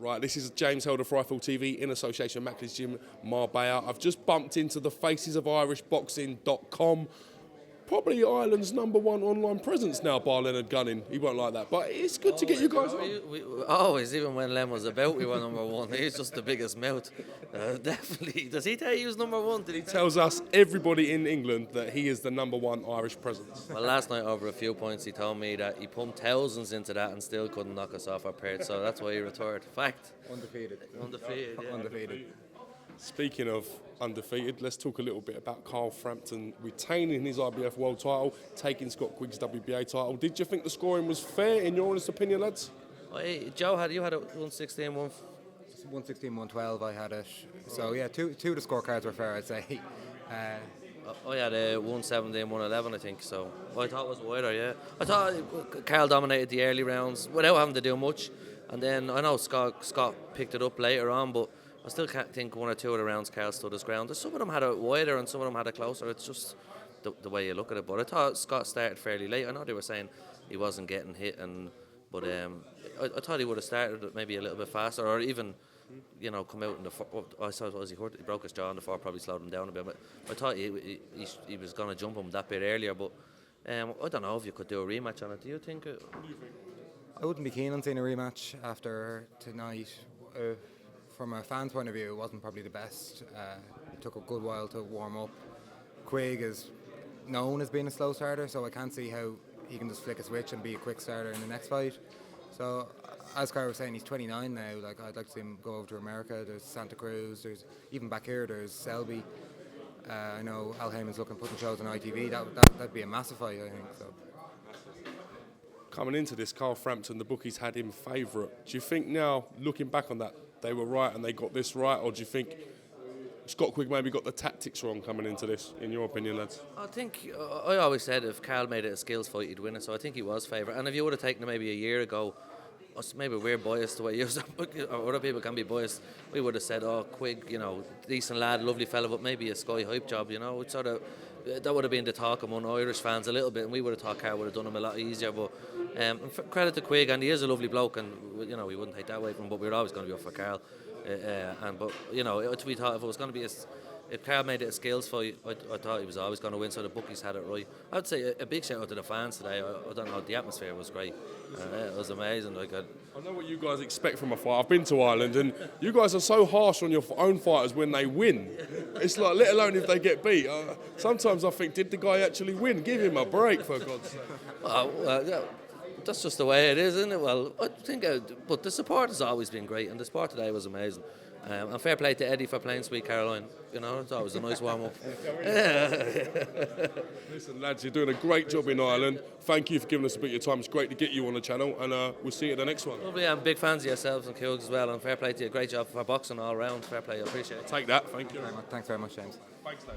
Right, this is James Helder for Rifle TV in association with Mackley's Gym, Marbella. I've just bumped into the faces of irishboxing.com. Probably Ireland's #1 online presence now, bar Leonard Gunning. He won't like that, but it's good to get you guys on. Always, even when Len was about, we were #1. He's just the biggest mouth. Definitely. Does he tell you he was #1? Did he Tells us, everybody in England, that he is the #1 Irish presence. Well, last night over a few points he told me that he pumped thousands into that and still couldn't knock us off our pairs, so that's why he retired. Fact. Undefeated. Yeah. Undefeated. Speaking of undefeated, let's talk a little bit about Carl Frampton retaining his IBF world title, taking Scott Quigg's WBA title. Did you think the scoring was fair, in your honest opinion, lads? Joe, you had a 116, 116, 112 I had it. So yeah, two of the scorecards were fair, I'd say. I had a 117, 111, I think, so I thought it was wider, yeah. I thought Carl dominated the early rounds without having to do much, and then I know Scott picked it up later on, but I still can't think one or two of the rounds Carl stood his ground. Some of them had it wider and some of them had it closer. It's just the way you look at it. But I thought Scott started fairly late. I know they were saying he wasn't getting hit, but I thought he would have started maybe a little bit faster, or even, come out in the fourth. I suppose he broke his jaw in the fourth, probably slowed him down a bit. But I thought he was going to jump him that bit earlier. But I don't know if you could do a rematch on it. Do you think? I wouldn't be keen on seeing a rematch after tonight. From a fan's point of view, it wasn't probably the best. It took a good while to warm up. Quigg is known as being a slow starter, so I can't see how he can just flick a switch and be a quick starter in the next fight. So, as Carl was saying, he's 29 now. Like, I'd like to see him go over to America. There's Santa Cruz. There's even back here. There's Selby. I know Al Heyman's putting shows on ITV. That'd be a massive fight, I think. So. Coming into this, Carl Frampton, the bookies had him favourite. Do you think now, looking back on that, they were right and they got this right, or do you think Scott Quigg maybe got the tactics wrong coming into this, in your opinion, lads? I think, I always said if Carl made it a skills fight, he'd win it, so I think he was favourite. And if you would have taken it maybe a year ago, maybe we're biased the way you or other people can be biased, we would have said, Quigg, decent lad, lovely fella, but maybe a Sky hype job, It's sort of, that would have been the talk among Irish fans a little bit, and we would have thought Carl would have done him a lot easier. But credit to Quigg, and he is a lovely bloke, and we wouldn't take that away from him, but we were always going to be up for Carl. We thought if it was going to be if Carl made it a skills fight, I thought he was always going to win, so the bookies had it right. I'd say a big shout out to the fans today. I don't know, the atmosphere was great. It was amazing. I know what you guys expect from a fight. I've been to Ireland, and you guys are so harsh on your own fighters when they win. It's like, let alone if they get beat. Sometimes I think, did the guy actually win? Give him a break, for God's sake. Yeah. That's just the way it is, isn't it? Well, I think, but the support has always been great, and the support today was amazing. And fair play to Eddie for playing Sweet Caroline. I thought it was a nice warm-up. Listen, lads, you're doing a great job in Ireland. Thank you for giving us a bit of your time. It's great to get you on the channel, and we'll see you at the next one. Lovely, I'm big fans of yourselves and Quigg as well, and fair play to you. Great job for boxing all round. Fair play, I appreciate it. Take that, thank you. Thanks very much, James. Thanks, Dave.